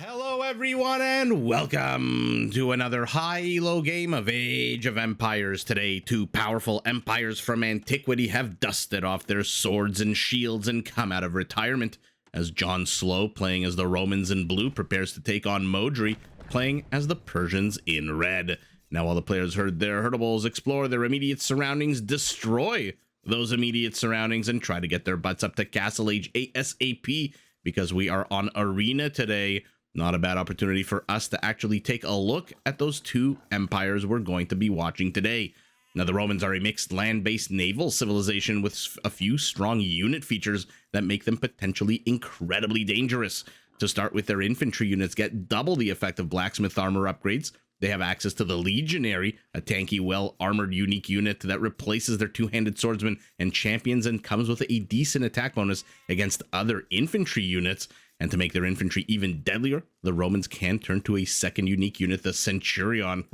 Hello everyone and welcome to another high-elo game of Age of Empires. Today, two powerful empires from antiquity have dusted off their swords and shields and come out of retirement as JonSlow, playing as the Romans in blue, prepares to take on Modri, playing as the Persians in red. Now all the players herd their herdables, explore their immediate surroundings, destroy those immediate surroundings, and try to get their butts up to Castle Age ASAP because we are on Arena today. Not a bad opportunity for us to actually take a look at those two empires we're going to be watching today. Now, the Romans are a mixed land-based naval civilization with a few strong unit features that make them potentially incredibly dangerous. To start with, their infantry units get double the effect of blacksmith armor upgrades. They have access to the Legionary, a tanky, well-armored, unique unit that replaces their two-handed swordsmen and champions and comes with a decent attack bonus against other infantry units. And to make their infantry even deadlier, the Romans can turn to a second unique unit, the Centurion.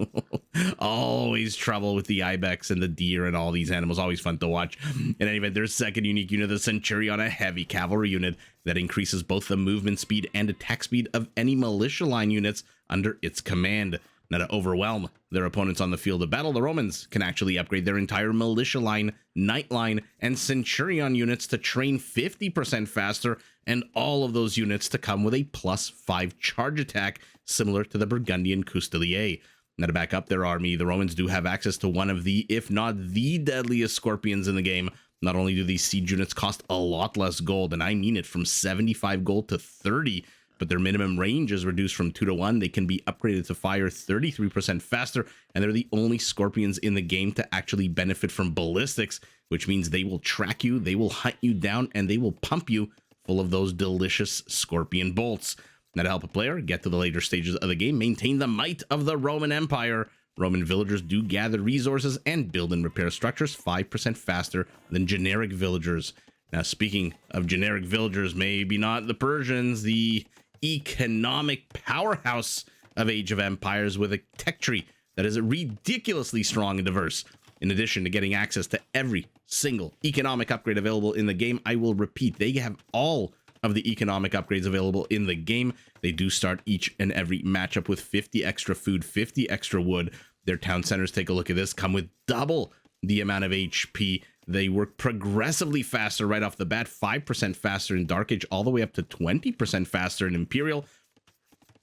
Always trouble with the ibex and the deer and all these animals. Always fun to watch. In any event, their second unique unit, the Centurion, a heavy cavalry unit that increases both the movement speed and attack speed of any militia line units under its command. Now, to overwhelm their opponents on the field of battle, the Romans can actually upgrade their entire militia line, knight line, and centurion units to train 50% faster, and all of those units to come with a +5 charge attack, similar to the Burgundian Custelier. Now, to back up their army, the Romans do have access to one of the, if not the deadliest scorpions in the game. Not only do these siege units cost a lot less gold, and I mean it, from 75 gold to 30, but their minimum range is reduced from 2 to 1. They can be upgraded to fire 33% faster, and they're the only scorpions in the game to actually benefit from ballistics, which means they will track you, they will hunt you down, and they will pump you full of those delicious scorpion bolts. Now, to help a player get to the later stages of the game, maintain the might of the Roman Empire, Roman villagers do gather resources and build and repair structures 5% faster than generic villagers. Now, speaking of generic villagers, maybe not the Persians, the economic powerhouse of Age of Empires with a tech tree that is ridiculously strong and diverse. In addition to getting access to every single economic upgrade available in the game, I will repeat, they have all of the economic upgrades available in the game. They do start each and every matchup with 50 extra food, 50 extra wood. Their town centers, take a look at this, come with double the amount of HP. They work progressively faster right off the bat, 5% faster in Dark Age, all the way up to 20% faster in Imperial.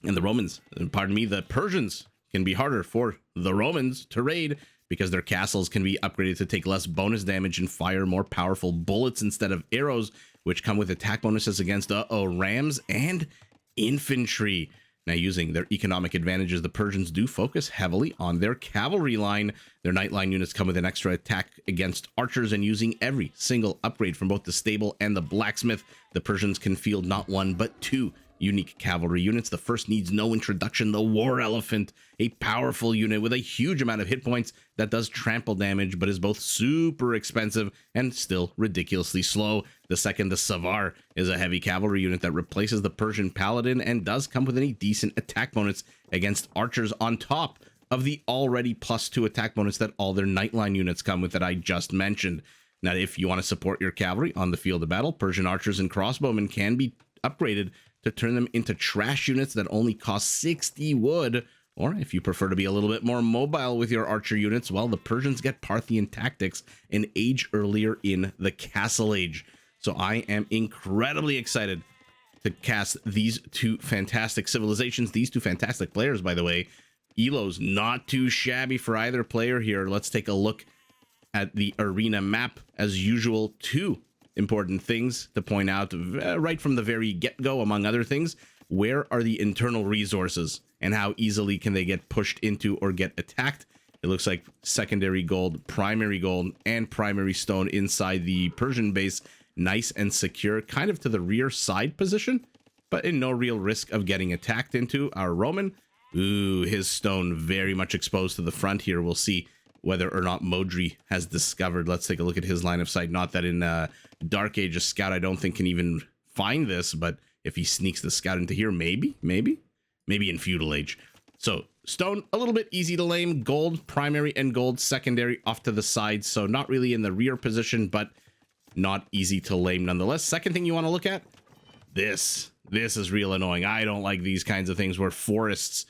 And the Romans, pardon me, the Persians can be harder for the Romans to raid because their castles can be upgraded to take less bonus damage and fire more powerful bullets instead of arrows, which come with attack bonuses against rams and infantry. Now, using their economic advantages, the Persians do focus heavily on their cavalry line. Their knight line units come with an extra attack against archers, and using every single upgrade from both the stable and the blacksmith, the Persians can field not one but two unique cavalry units. The first needs no introduction, the War Elephant, a powerful unit with a huge amount of hit points that does trample damage, but is both super expensive and still ridiculously slow. The second, the Savar, is a heavy cavalry unit that replaces the Persian Paladin and does come with a decent attack bonus against archers on top of the already +2 attack bonus that all their Nightline units come with that I just mentioned. Now, if you want to support your cavalry on the field of battle, Persian archers and crossbowmen can be upgraded to turn them into trash units that only cost 60 wood. Or if you prefer to be a little bit more mobile with your archer units, well, the Persians get Parthian tactics an age earlier in the Castle Age. So I am incredibly excited to cast these two fantastic civilizations, these two fantastic players, by the way. Elos, not too shabby for either player here. Let's take a look at the arena map. As usual, two important things to point out right from the very get-go, among other things. Where are the internal resources and how easily can they get pushed into or get attacked? It looks like secondary gold, and primary stone inside the Persian base. Nice and secure, kind of to the rear side position, but in no real risk of getting attacked into. Our Roman, ooh, his stone very much exposed to the front here. We'll see whether or not Modri has discovered. Let's take a look at his line of sight. Not that in Dark Age, a scout I don't think can even find this, but if he sneaks the scout into here, maybe in Feudal Age. So stone, a little bit easy to lame. Gold, primary, and gold, secondary off to the side. So not really in the rear position, but not easy to lame nonetheless. Second thing you want to look at, this This is real annoying. I don't like these kinds of things where forests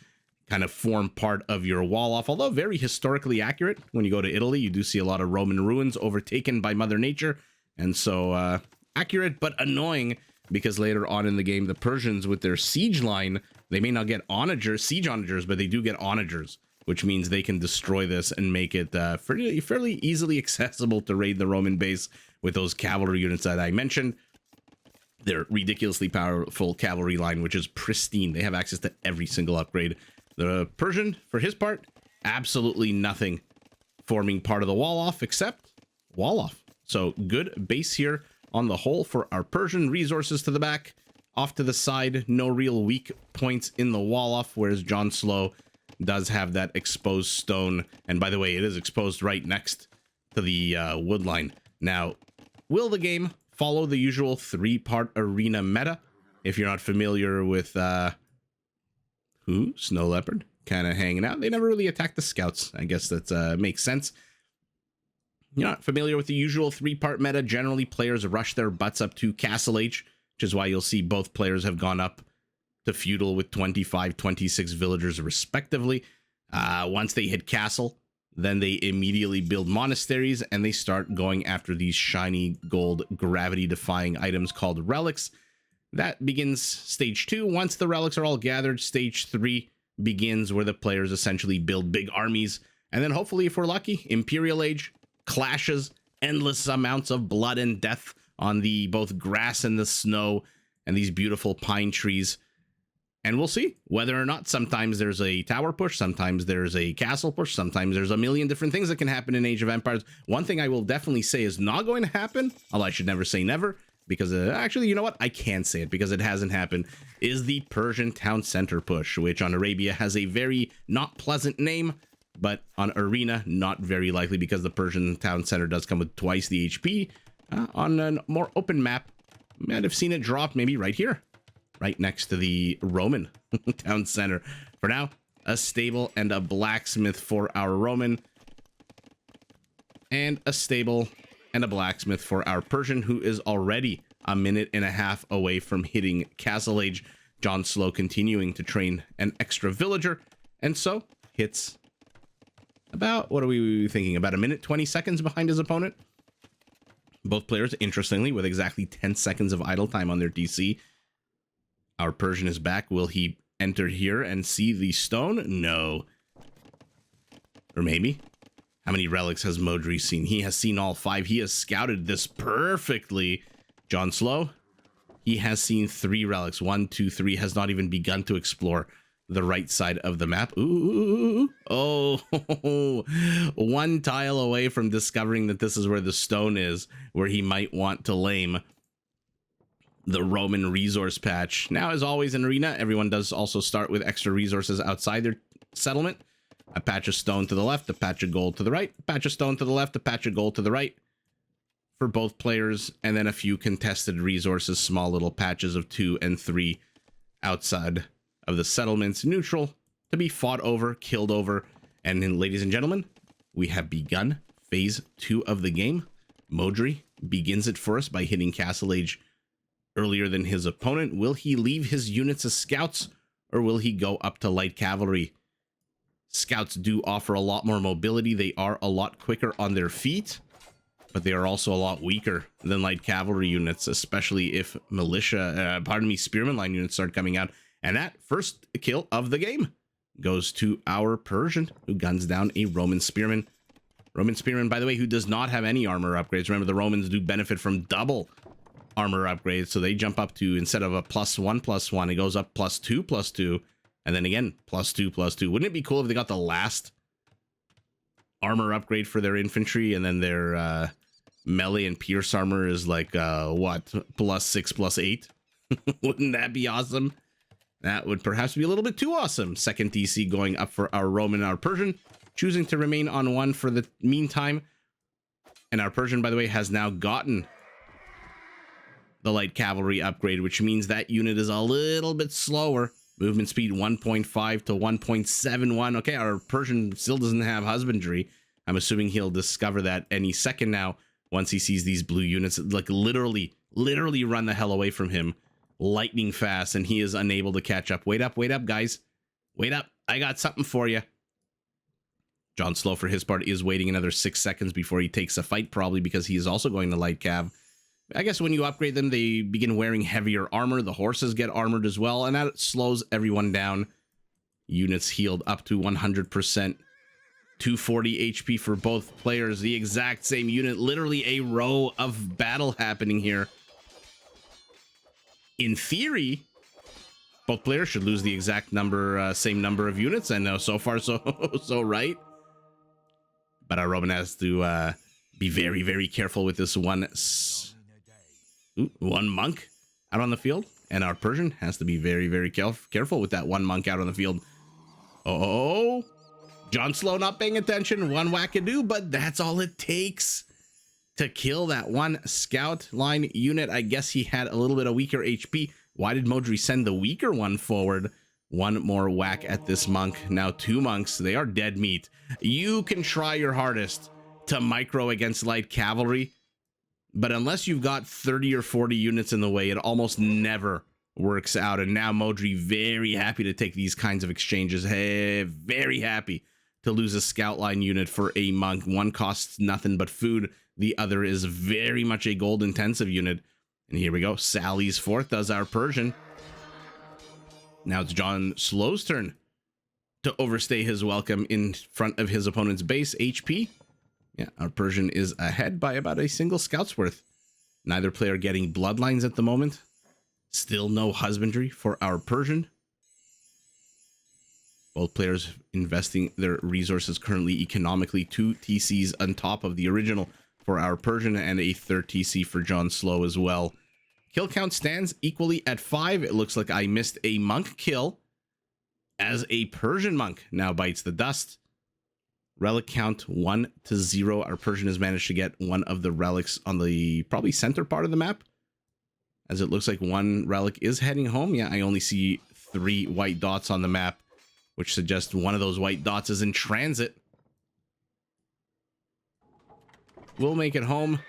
kind of form part of your wall off, although very historically accurate. When you go to Italy, you do see a lot of Roman ruins overtaken by Mother Nature, and so accurate but annoying, because later on in the game, the Persians with their siege line, they may not get siege onagers, but they do get onagers, which means they can destroy this and make it fairly easily accessible to raid the Roman base with those cavalry units that I mentioned. Their ridiculously powerful cavalry line, which is pristine. They have access to every single upgrade. The Persian, for his part, absolutely nothing forming part of the wall off except wall off. So good base here on the whole for our Persian. Resources to the back, off to the side, no real weak points in the wall off, whereas JonSlow does have that exposed stone. And by the way, it is exposed right next to the wood line. Now, will the game follow the usual 3-part arena meta? If you're not familiar with Snow Leopard kind of hanging out, they never really attack the scouts. I guess that makes sense. You're not familiar with the usual 3-part meta. Generally, players rush their butts up to Castle Age, which is why you'll see both players have gone up to Feudal with 25, 26 villagers respectively. Once they hit Castle, then they immediately build monasteries, and they start going after these shiny gold gravity-defying items called relics. That begins stage 2. Once the relics are all gathered, stage 3 begins, where the players essentially build big armies. And then hopefully, if we're lucky, Imperial Age, clashes, endless amounts of blood and death on the both grass and the snow and these beautiful pine trees. And we'll see whether or not sometimes there's a tower push, sometimes there's a castle push, sometimes there's a million different things that can happen in Age of Empires. One thing I will definitely say is not going to happen, although I should never say never, because actually, you know what? I can say it because it hasn't happened, is the Persian town center push, which on Arabia has a very not pleasant name, but on Arena, not very likely, because the Persian town center does come with twice the HP. On a more open map, might have seen it drop maybe right here, right next to the Roman town center. For now, a stable and a blacksmith for our Roman, and a stable and a blacksmith for our Persian, who is already a minute and a half away from hitting Castle Age. JonSlow continuing to train an extra villager, and so hits about, what are we thinking, about a minute 20 seconds behind his opponent. Both players, interestingly, with exactly 10 seconds of idle time on their DC. Our Persian is back. Will he enter here and see the stone? No. Or maybe. How many relics has Modri seen? He has seen all 5. He has scouted this perfectly. JonSlow, he has seen 3 relics. 1, 2, 3. Has not even begun to explore the right side of the map. Ooh. Oh, 1 tile away from discovering that this is where the stone is, where he might want to lame the Roman resource patch. Now, as always in Arena, everyone does also start with extra resources outside their settlement. A patch of stone to the left, a patch of gold to the right, a patch of stone to the left, a patch of gold to the right for both players, and then a few contested resources, small little patches of 2 and 3 outside of the settlements, neutral, to be fought over, killed over. And then, ladies and gentlemen, we have begun phase 2 of the game. Modri begins it for us by hitting Castle Age earlier than his opponent. Will he leave his units as scouts, or will he go up to light cavalry? Scouts do offer a lot more mobility. They are a lot quicker on their feet, but they are also a lot weaker than light cavalry units, especially if spearman line units start coming out. And that first kill of the game goes to our Persian, who guns down a Roman spearman. Roman spearman, by the way, who does not have any armor upgrades. Remember, the Romans do benefit from double armor upgrades, so they jump up to, instead of a +1/+1, it goes up +2/+2, and then again +2/+2. Wouldn't it be cool if they got the last armor upgrade for their infantry, and then their melee and pierce armor is like +6/+8? Wouldn't that be awesome? That would perhaps be a little bit too awesome. Second DC going up for our Roman and our Persian, choosing to remain on 1 for the meantime. And our Persian, by the way, has now gotten the light cavalry upgrade, which means that unit is a little bit slower. Movement speed 1.5 to 1.71. Okay, our Persian still doesn't have husbandry. I'm assuming he'll discover that any second now, once he sees these blue units, like literally run the hell away from him. lightning fast, and he is unable to catch up. Wait up, guys. Wait up. I got something for you. JonSlow, for his part, is waiting another 6 seconds before he takes a fight, probably because he is also going to light cav. I guess when you upgrade them, they begin wearing heavier armor. The horses get armored as well, and that slows everyone down. Units healed up to 100%. 240 HP for both players. The exact same unit. Literally a row of battle happening here. In theory, both players should lose the exact number, same number of units, and so far so right. But our Roman has to be very, very careful with this one monk out on the field, and our Persian has to be very, very careful with that one monk out on the field. Oh, JonSlow not paying attention. One wackadoo, but that's all it takes to kill that one scout line unit. I guess he had a little bit of weaker HP. Why did Modri send the weaker one forward? One more whack at this monk. Now 2 monks. They are dead meat. You can try your hardest to micro against light cavalry, but unless you've got 30 or 40 units in the way, it almost never works out. And now Modri very happy to take these kinds of exchanges. Hey, very happy to lose a scout line unit for a monk. One costs nothing but food. The other is very much a gold intensive unit. And here we go. Sally's forth does our Persian. Now it's JonSlow's turn to overstay his welcome in front of his opponent's base. HP. Yeah, our Persian is ahead by about a single scout's worth. Neither player getting bloodlines at the moment. Still no husbandry for our Persian. Both players investing their resources currently economically. 2 TCs on top of the original for our Persian, and a 3rd TC for JonSlow as well. Kill count stands equally at 5. It looks like I missed a monk kill as a Persian monk now bites the dust. Relic count 1-0. Our Persian has managed to get one of the relics on the probably center part of the map, as it looks like one relic is heading home. Yeah, I only see 3 white dots on the map, which suggests one of those white dots is in transit. We'll make it home.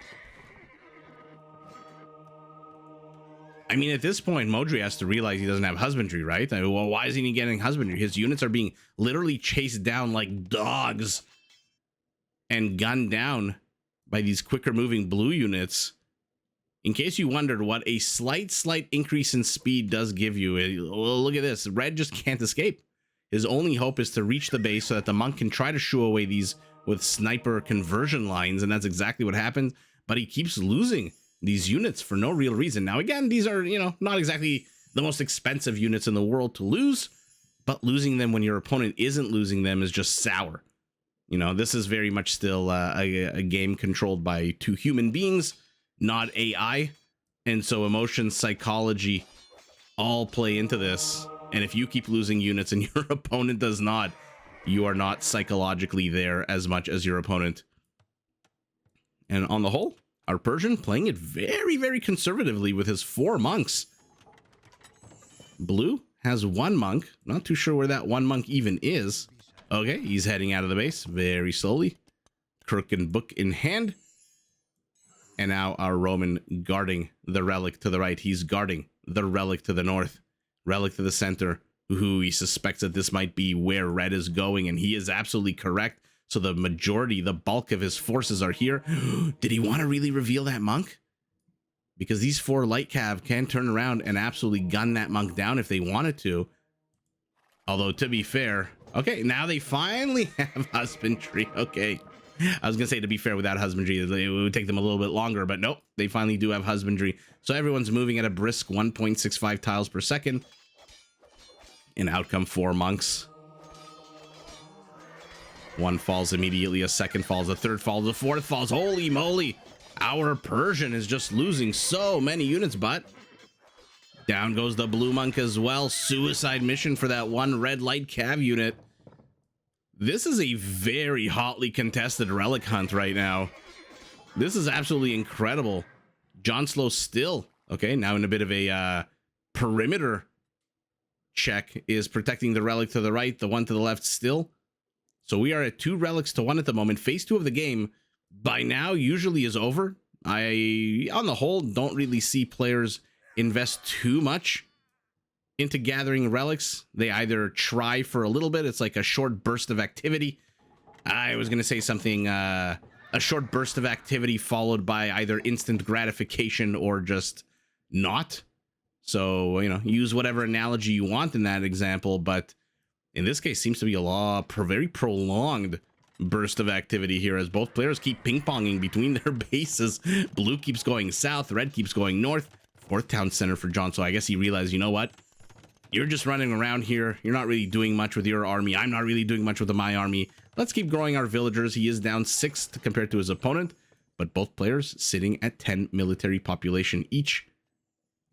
I mean, at this point, Modri has to realize he doesn't have husbandry, right? I mean, well, why isn't he getting husbandry? His units are being literally chased down like dogs and gunned down by these quicker moving blue units. In case you wondered what a slight increase in speed does give you, well, look at this. Red just can't escape. His only hope is to reach the base so that the monk can try to shoo away these with sniper conversion lines, and that's exactly what happens. But he keeps losing these units for no real reason. Now, again, these are, not exactly the most expensive units in the world to lose, but losing them when your opponent isn't losing them is just sour. This is very much still a game controlled by 2 human beings, not AI. And so emotion, psychology all play into this. And if you keep losing units and your opponent does not, you are not psychologically there as much as your opponent. And on the whole, our Persian playing it very, very conservatively with his 4 monks. Blue has 1 monk. Not too sure where that 1 monk even is. Okay, he's heading out of the base very slowly. Crook and book in hand. And now our Roman guarding the relic to the right. He's guarding the relic to the north. Relic to the center. Who he suspects that this might be where red is going, and he is absolutely correct. So the majority, the bulk of his forces are here. Did he want to really reveal that monk? Because these 4 light cav can turn around and absolutely gun that monk down if they wanted to. Although, to be fair, okay, now they finally have husbandry. Okay, I was gonna say, to be fair, without husbandry it would take them a little bit longer, but nope, they finally do have husbandry. So everyone's moving at a brisk 1.65 tiles per second. And out come 4 monks. 1 falls immediately, a 2nd falls, a 3rd falls, a 4th falls. Holy moly! Our Persian is just losing so many units, but down goes the blue monk as well. Suicide mission for that 1 red light cav unit. This is a very hotly contested relic hunt right now. This is absolutely incredible. JonSlow still, okay, now in a bit of a perimeter check, is protecting the relic to the right, the one to the left still. So we are at 2 relics to 1 at the moment. Phase 2 of the game by now usually is over. I, on the whole, don't really see players invest too much into gathering relics. They either try for a little bit, it's like a short burst of activity. I was going to say something, a short burst of activity followed by either instant gratification or just not. So, you know, use whatever analogy you want in that example, but in this case seems to be a very prolonged burst of activity here as both players keep ping-ponging between their bases. Blue keeps going south, red keeps going north. Fourth town center for JonSlow. I guess he realized, you know what? You're just running around here. You're not really doing much with your army. I'm not really doing much with my army. Let's keep growing our villagers. He is down 6 compared to his opponent, but both players sitting at 10 military population each.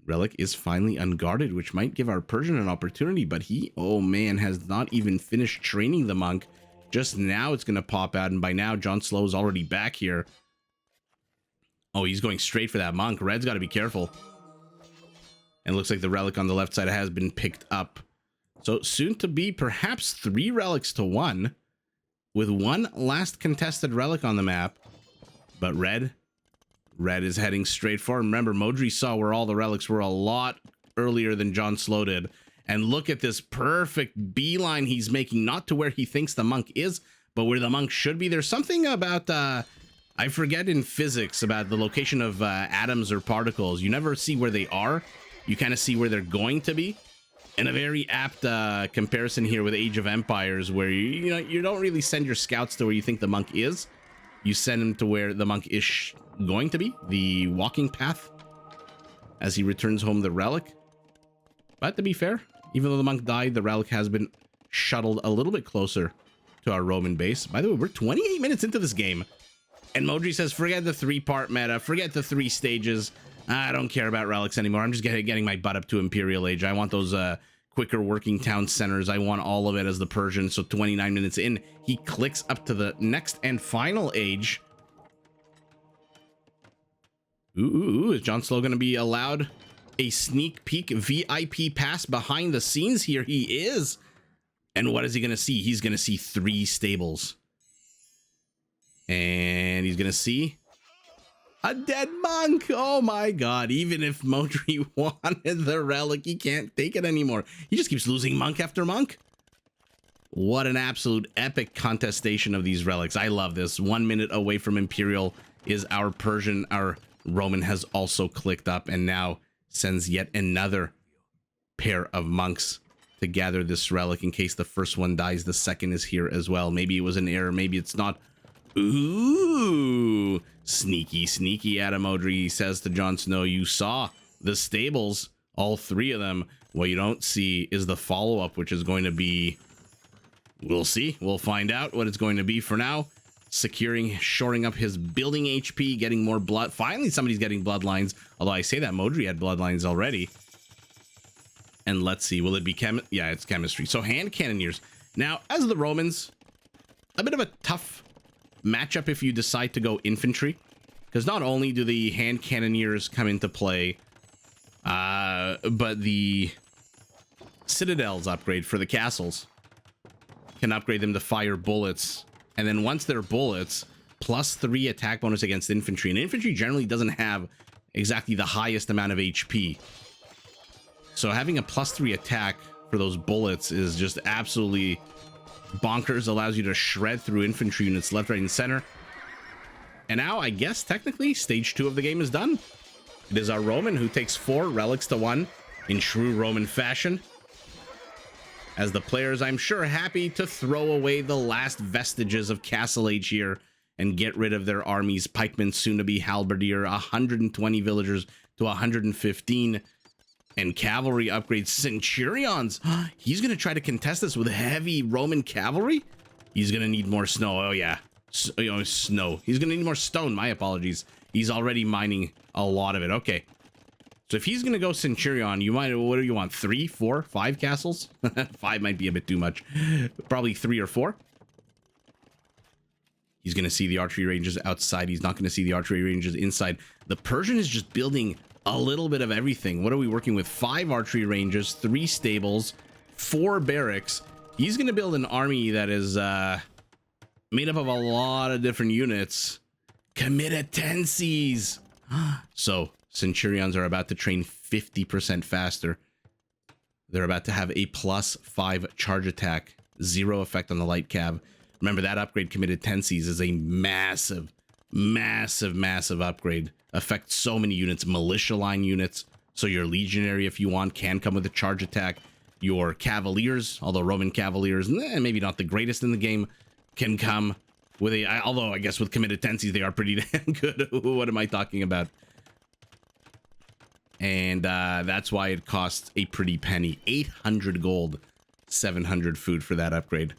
Relic is finally unguarded, which might give our Persian an opportunity, but he, oh man, has not even finished training the monk. Just now it's going to pop out, and by now JonSlow is already back here. Oh, he's going straight for that monk. Red's got to be careful. And looks like the relic on the left side has been picked up. So soon to be perhaps 3 relics to 1, with one last contested relic on the map. But Red is heading straight for him. Remember, Modri saw where all the relics were a lot earlier than JonSlow did. And look at this perfect beeline he's making, not to where he thinks the monk is, but where the monk should be. There's something about, I forget in physics, about the location of atoms or particles. You never see where they are. You kind of see where they're going to be. And a very apt comparison here with Age of Empires, where you don't really send your scouts to where you think the monk is. You send him to where the monk is going to be, the walking path, as he returns home the relic. But to be fair, even though the monk died, the relic has been shuttled a little bit closer to our Roman base. By the way, we're 28 minutes into this game, and Modri says, forget the 3-part meta, forget the 3 stages. I don't care about relics anymore. I'm just getting my butt up to Imperial Age. I want those quicker working town centers. I want all of it as the Persian. So 29 minutes in, he clicks up to the next and final age. Ooh, is JonSlow going to be allowed a sneak peek VIP pass behind the scenes here? He is. And what is he going to see? He's going to see 3 stables. And he's going to see a dead monk. Oh my god. Even if Modri wanted the relic, he can't take it anymore. He just keeps losing monk after monk. What an absolute epic contestation of these relics. I love this. 1 minute away from Imperial is our Persian. Our Roman has also clicked up and now sends yet another pair of monks to gather this relic in case the first one dies. The second is here as well. Maybe it was an error. Maybe it's not. Ooh, sneaky Adam Modri says to JonSlow, you saw the stables, all 3 of them. What you don't see is the follow-up, which is going to be, we'll see. We'll find out what it's going to be. For now, securing, shoring up his building HP, getting more blood. Finally, somebody's getting bloodlines. Although I say that Modri had bloodlines already. And let's see, will it be yeah, it's chemistry. So hand cannoneers. Now, as the Romans, a bit of a tough matchup if you decide to go infantry, because not only do the hand cannoneers come into play, but the citadels upgrade for the castles can upgrade them to fire bullets, and then once they're bullets, +3 attack bonus against infantry, and infantry generally doesn't have exactly the highest amount of HP, so having a +3 attack for those bullets is just absolutely bonkers. Allows you to shred through infantry units left, right, and center. And now, I guess, technically, stage 2 of the game is done. It is our Roman who takes 4 relics to 1 in true Roman fashion. As the players, I'm sure, happy to throw away the last vestiges of Castle Age here and get rid of their armies. Pikemen, soon to be halberdier, 120 villagers to 115. And cavalry upgrades, centurions. He's going to try to contest this with heavy Roman cavalry. He's going to need more snow. Oh, yeah. Snow. He's going to need more stone. My apologies. He's already mining a lot of it. Okay. So if he's going to go centurion, you might, what do you want? 3, 4, 5 castles? 5 might be a bit too much. Probably 3 or 4. He's going to see the archery ranges outside. He's not going to see the archery ranges inside. The Persian is just building a little bit of everything. What are we working with? 5 archery ranges, 3 stables, 4 barracks. He's going to build an army that is made up of a lot of different units. Comitatenses. So centurions are about to train 50% faster. They're about to have a +5 charge attack, 0 effect on the light cav. Remember, that upgrade committed tenses is a massive, massive, massive upgrade. Affects so many units, militia line units. So your legionary, if you want, can come with a charge attack. Your cavaliers, although Roman cavaliers, maybe not the greatest in the game, can come with a, although I guess with committed tenses, they are pretty damn good. What am I talking about? And that's why it costs a pretty penny. 800 gold, 700 food for that upgrade.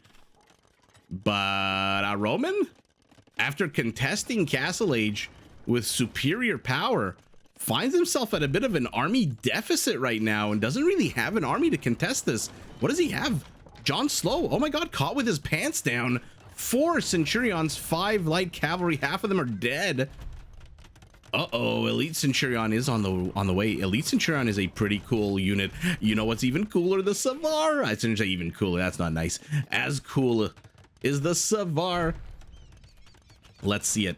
But Roman, after contesting Castle Age with superior power, finds himself at a bit of an army deficit right now and doesn't really have an army to contest this. What does he have? JonSlow, oh my god, caught with his pants down. 4 Centurions, 5 light cavalry, half of them are dead. Uh-oh, Elite Centurion is on the way. Elite Centurion is a pretty cool unit. You know what's even cooler? The Savar. I shouldn't say even cooler, that's not nice. As cool is the Savar. Let's see it.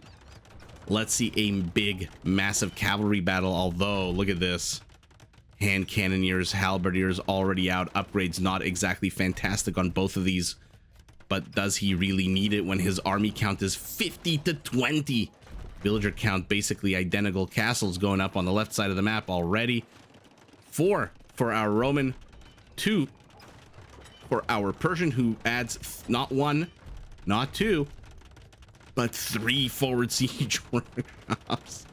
Let's see a big, massive cavalry battle, although, look at this. Hand cannoneers, halberdiers already out. Upgrades not exactly fantastic on both of these. But does he really need it when his army count is 50 to 20? Villager count basically identical. Castles going up on the left side of the map already. 4 for our Roman. 2 for our Persian, who adds not 1, not 2, but 3 forward siege workshops.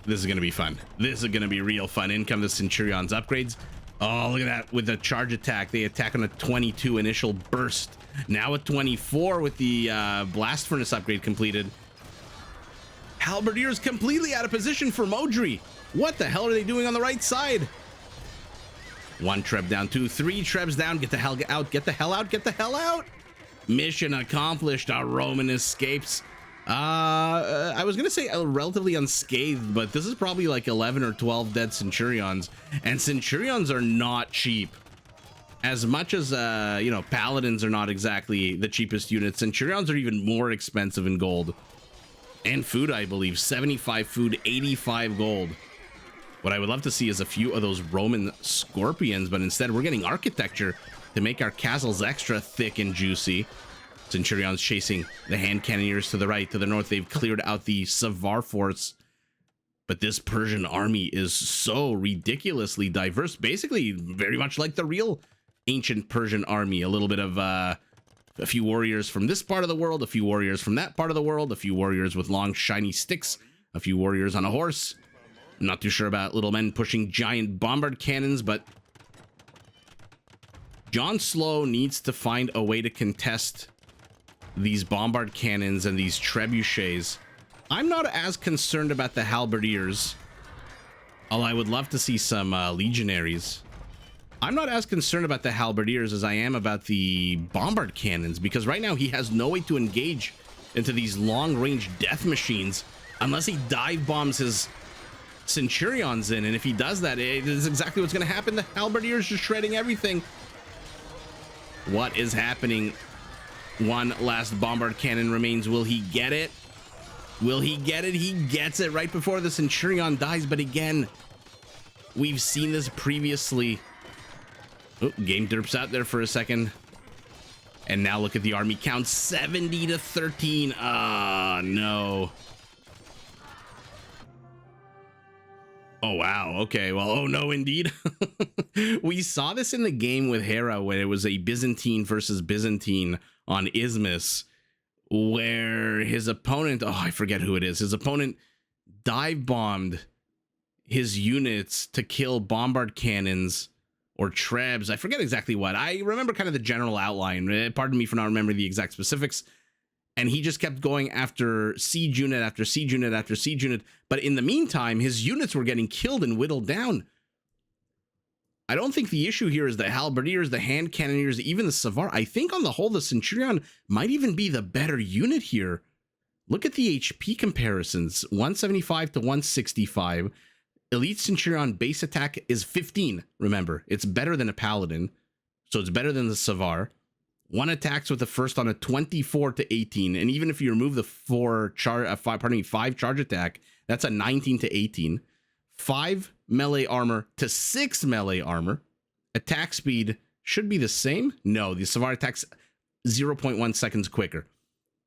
This is going to be fun. This is going to be real fun. In come the Centurions upgrades. Oh, look at that. With the charge attack, they attack on a 22 initial burst. Now a 24 with the blast furnace upgrade completed. Halberdiers completely out of position for Modri. What the hell are they doing on the right side? 1 Treb down, 2, 3 Trebs down. Get the hell out, get the hell out, get the hell out. Mission accomplished. Our Roman escapes. I was gonna say relatively unscathed, but this is probably like 11 or 12 dead Centurions, and Centurions are not cheap. As much as you know, Paladins are not exactly the cheapest units, Centurions are even more expensive in gold and food. I believe 75 food, 85 gold. What I would love to see is a few of those Roman Scorpions, but instead we're getting architecture to make our castles extra thick and juicy. Centurions chasing the hand cannoneers to the right, to the north. They've cleared out the Savar force, but this Persian army is so ridiculously diverse, basically very much like the real ancient Persian army. A little bit of a few warriors from this part of the world, a few warriors from that part of the world, a few warriors with long shiny sticks, a few warriors on a horse. I'm not too sure about little men pushing giant bombard cannons, but JonSlow needs to find a way to contest these bombard cannons and these trebuchets. I'm not as concerned about the halberdiers, although I would love to see some legionaries. I'm not as concerned about the halberdiers as I am about the bombard cannons, because right now he has no way to engage into these long-range death machines unless he dive bombs his Centurions in, and if he does that, it is exactly what's going to happen. The halberdiers just shredding everything. What is happening? 1 last bombard cannon remains. Will he get it? Will he get it? He gets it right before the Centurion dies, but again, we've seen this previously. Oh, game derps out there for a second. And now look at the army count, 70 to 13. Ah, no. Oh, wow. Okay. Well, oh, no, indeed. We saw this in the game with Hera when it was a Byzantine versus Byzantine on Isthmus, where his opponent, oh, I forget who it is. His opponent dive bombed his units to kill bombard cannons or trebs. I forget exactly what. I remember kind of the general outline. Pardon me for not remembering the exact specifics. And he just kept going after siege unit after siege unit after siege unit. But in the meantime, his units were getting killed and whittled down. I don't think the issue here is the halberdiers, the hand cannoneers, even the Savar. I think on the whole, the Centurion might even be the better unit here. Look at the HP comparisons, 175 to 165. Elite Centurion base attack is 15. Remember, it's better than a Paladin, so it's better than the Savar. 1 attacks with the first on a 24 to 18, and even if you remove the 5 charge attack, That's a 19 to 18. 5 melee armor to 6 melee armor. Attack speed should be the same. No, the Savar attacks 0.1 seconds quicker.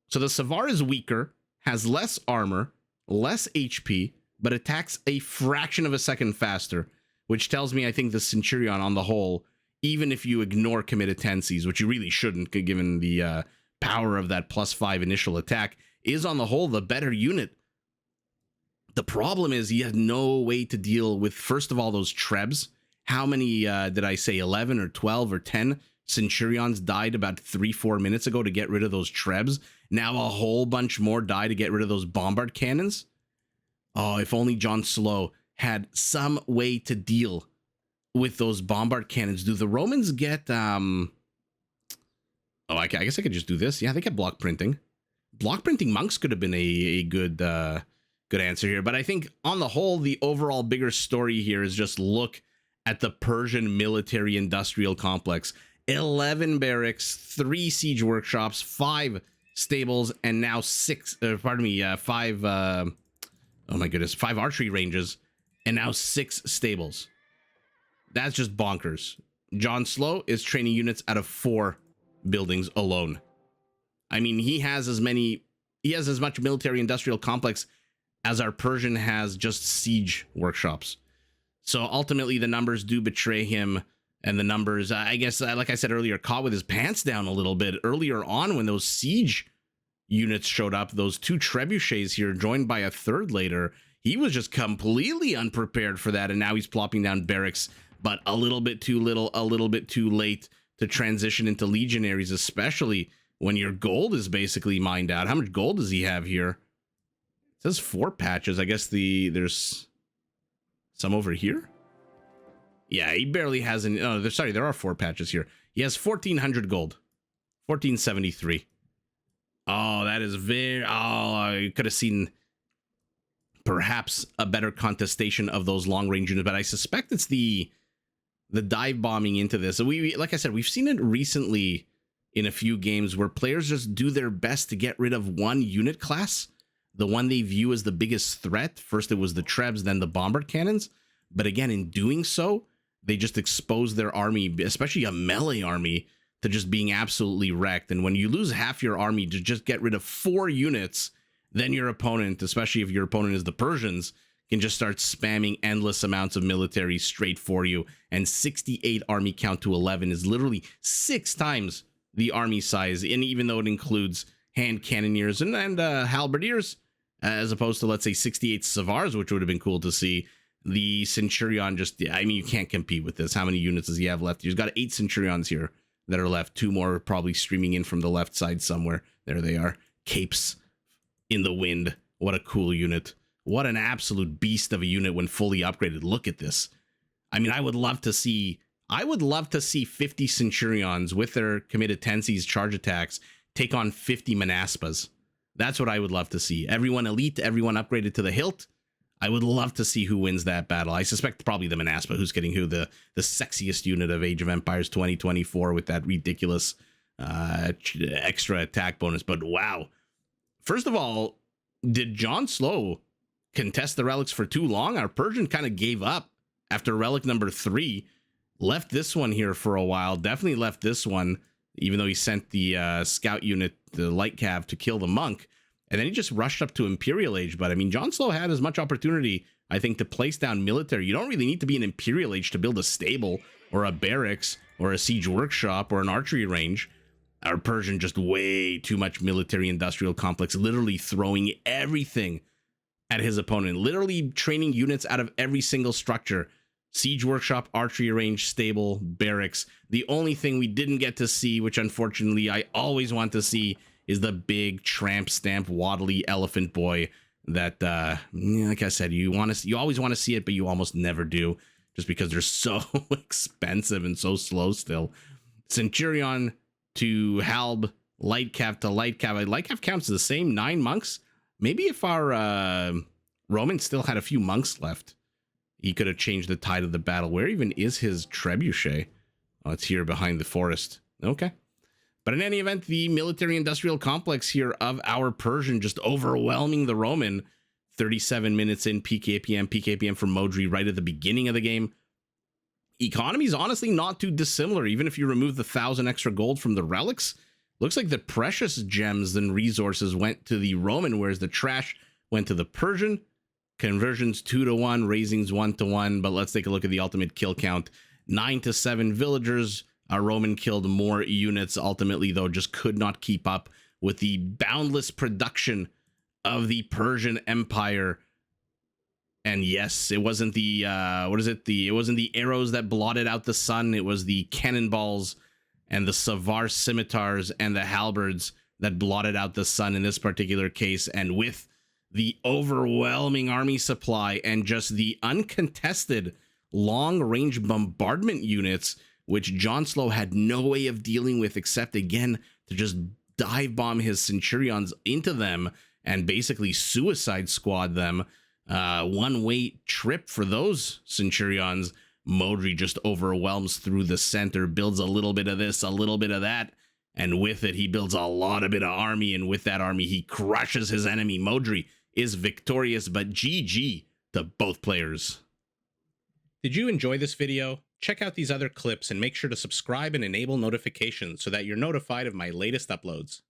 So the Savar is weaker, has less armor, less HP, but attacks a fraction of a second faster, which tells me I think the Centurion on the whole, even if you ignore committed tenses, which you really shouldn't given the power of that +5 initial attack, is on the whole the better unit. The problem is he had no way to deal with, first of all, those Trebs. How many did I say, 11 or 12 or 10 Centurions died about 3-4 minutes ago to get rid of those Trebs? Now a whole bunch more die to get rid of those Bombard Cannons? Oh, if only JonSlow had some way to deal with those Bombard Cannons. Do the Romans get... Oh, I guess I could just do this. Yeah, they get block printing. Block printing monks could have been a good answer here. But I think on the whole, the overall bigger story here is just look at the Persian military industrial complex. 11 barracks, 3 siege workshops, 5 stables, and now 5 5 archery ranges, and now 6 stables. That's just bonkers. JonSlow is training units out of 4 buildings alone. I mean, he has as much military industrial complex as our Persian has just siege workshops. So ultimately the numbers do betray him, and the numbers, I guess, like I said earlier, caught with his pants down a little bit earlier on when those siege units showed up, those 2 trebuchets here joined by a 3rd later. He was just completely unprepared for that, and now he's plopping down barracks, but a little bit too little, a little bit too late to transition into legionaries, especially when your gold is basically mined out. How much gold does he have here? It says 4 patches. I guess there's some over here. Yeah, he barely has any. Oh, sorry, there are 4 patches here. He has 1,400 gold. 1,473. Oh, that is very... Oh, I could have seen perhaps a better contestation of those long-range units, but I suspect it's the dive bombing into this. We like I said, we've seen it recently in a few games where players just do their best to get rid of one unit class, the one they view as the biggest threat. First it was the Trebs, then the Bombard Cannons. But again, in doing so, they just expose their army, especially a melee army, to just being absolutely wrecked. And when you lose half your army to just get rid of 4 units, then your opponent, especially if your opponent is the Persians, can just start spamming endless amounts of military straight for you. And 68 army count to 11 is literally 6 times the army size. And even though it includes hand cannoneers and halberdiers, as opposed to, let's say, 68 Savars, which would have been cool to see, the Centurion just, I mean, you can't compete with this. How many units does he have left? He's got 8 Centurions here that are left. 2 more probably streaming in from the left side somewhere. There they are. Capes in the wind. What a cool unit. What an absolute beast of a unit when fully upgraded. Look at this. I mean, I would love to see 50 Centurions with their committed tenses charge attacks take on 50 Manaspas. That's what I would love to see. Everyone elite, everyone upgraded to the hilt. I would love to see who wins that battle. I suspect probably the Manaspa, who's getting the sexiest unit of Age of Empires 2024 with that ridiculous extra attack bonus. But wow. First of all, did JonSlow contest the relics for too long? Our Persian kind of gave up after relic number 3. Left this one here for a while. Definitely left this one, even though he sent the scout unit, the light cav, to kill the monk. And then he just rushed up to Imperial Age. But I mean, JonSlow had as much opportunity, I think, to place down military. You don't really need to be an Imperial Age to build a stable or a barracks or a siege workshop or an archery range. Our Persian just way too much military industrial complex, literally throwing everything at his opponent, literally training units out of every single structure. Siege workshop, archery range, stable, barracks. The only thing we didn't get to see, which unfortunately I always want to see, is the big tramp stamp waddly elephant boy that, like I said, you always want to see it, but you almost never do, just because they're so expensive and so slow still. Centurion to Halb, light cav to light cav. Light cav counts the same 9 monks. Maybe if our Roman still had a few monks left, he could have changed the tide of the battle. Where even is his trebuchet? Oh, it's here behind the forest. Okay. But in any event, the military industrial complex here of our Persian just overwhelming the Roman. 37 minutes in, PKPM for Modri right at the beginning of the game. Economy is honestly not too dissimilar, even if you remove the 1,000 extra gold from the relics. Looks like the precious gems and resources went to the Roman, whereas the trash went to the Persian. Conversions 2-1, raisings 1-1, but let's take a look at the ultimate kill count. 9-7 villagers. Roman killed more units, ultimately, though, just could not keep up with the boundless production of the Persian Empire. And yes, it wasn't the it wasn't the arrows that blotted out the sun. It was the cannonballs and the Savar scimitars and the halberds that blotted out the sun in this particular case. And with the overwhelming army supply and just the uncontested long-range bombardment units, which JonSlow had no way of dealing with except, again, to just dive bomb his Centurions into them and basically suicide squad them. One-way trip for those Centurions. Modri just overwhelms through the center, builds a little bit of this, a little bit of that, and with it, he builds a lot of army, and with that army, he crushes his enemy. Modri is victorious, but GG to both players. Did you enjoy this video? Check out these other clips and make sure to subscribe and enable notifications so that you're notified of my latest uploads.